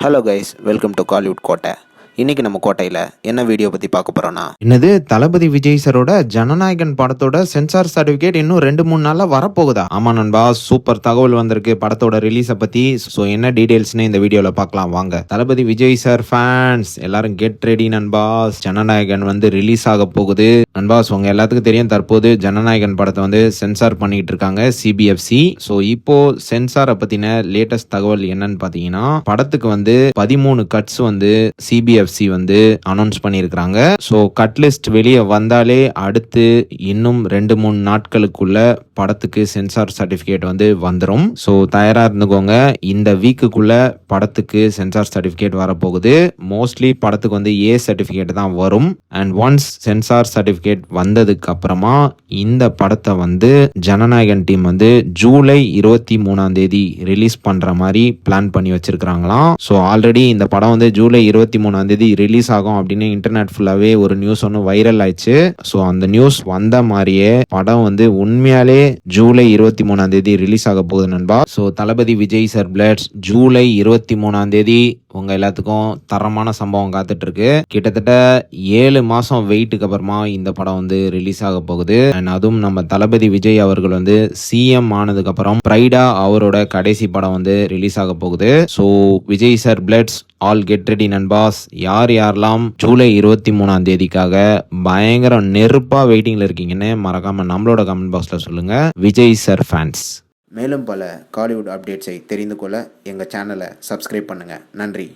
Hello guys, welcome to Kollywood கோட்டை. இன்னைக்கு நம்ம கோட்டையில் என்ன வீடியோ பற்றி பார்க்க போகிறோன்னா, என்னது தளபதி விஜய் சரோட ஜனநாயகன் படத்தோட சென்சார் சர்டிஃபிகேட் இன்னும் 2-3 நாள்ல வரப்போகுதா? ஆமா நண்பா, சூப்பர் தகவல் வந்திருக்கு படத்தோட ரிலீஸை பத்தி. ஸோ என்ன டீடைல்ஸ்னு இந்த வீடியோல பார்க்கலாம் வாங்க. தளபதி விஜய் சார் ஃபேன்ஸ் எல்லாரும் கெட் ரெடி நண்பாஸ். ஜனநாயகன் வந்து ரிலீஸ் ஆக போகுது நண்பாஸ். உங்க எல்லாத்துக்கும் தெரியும், தற்போது ஜனநாயகன் படத்தை வந்து சென்சார் பண்ணிட்டு இருக்காங்க சிபிஎஃப்சி. ஸோ இப்போ சென்சாரை பத்தின லேட்டஸ்ட் தகவல் என்னன்னு பாத்தீங்கன்னா, படத்துக்கு வந்து 13 கட்ஸ் வந்து சிபிஎஃப்சி வந்து அனௌன்ஸ் பண்ணியிருக்கிறாங்க. ஸோ கட் லிஸ்ட் வெளியே வந்தாலே அடுத்து இன்னும் 2-3 நாட்களுக்குள்ள படத்துக்கு சென்சார் சர்டிஃபிகேட் வந்து வந்துடும். ஸோ தயாரா இருந்துக்கோங்க. இந்த வீக்குக்குள்ள படத்துக்கு சென்சார் சர்டிஃபிகேட் வரப்போகுது. மோஸ்ட்லி படத்துக்கு வந்து ஏ சர்டிஃபிகேட் தான் வரும். அண்ட் ஒன்ஸ் சென்சார் சர்டிஃபிகேட் வந்ததுக்கு அப்புறமா இந்த படத்தை வந்து ஜனநாயகன் டீம் வந்து ஜூலை 23 ரிலீஸ் பண்ற மாதிரி பிளான் பண்ணி வச்சிருக்காங்களாம். ஸோ ஆல்ரெடி இந்த படம் வந்து ஜூலை 23 ரிலீஸ் ஆகும் அப்படின்னு இன்டர்நெட் ஃபுல்லாவே ஒரு நியூஸ் ஒன்று வைரல் ஆயிடுச்சு. ஸோ அந்த நியூஸ் வந்த மாதிரியே படம் வந்து உண்மையாலே ஜூலை 23 ரிலீஸ் ஆக போகுது நண்பா. ஸோ தளபதி விஜய் சார் பிளட்ஸ் ஜூலை 23 உங்க எல்லாத்துக்கும் தரமான சம்பவம் காத்துட்டு இருக்கு. கிட்டத்தட்ட 7 மாசம் வெயிட்டுக்கு அப்புறமா இந்த படம் வந்து ரிலீஸ் ஆக போகுது. அண்ட் அதுவும் நம்ம தளபதி விஜய் அவர்கள் வந்து சிஎம் ஆனதுக்கு அப்புறம் பிரைடா அவரோட கடைசி படம் வந்து ரிலீஸ் ஆக போகுது. So Vijay sir பிளட்ஸ் all get ready நண்பாஸ். யாரெல்லாம் ஜூலை 23 பயங்கர நெருப்பா வெயிட்டிங்ல இருக்கீங்கன்னு மறக்காம நம்மளோட கமெண்ட் பாக்ஸ்ல சொல்லுங்க. Vijay sir fans. மேலும் பல காலிவுட் அப்டேட்ஸை தெரிந்து கொள்ள எங்கள் சேனலை சப்ஸ்கிரைப் பண்ணுங்கள். நன்றி.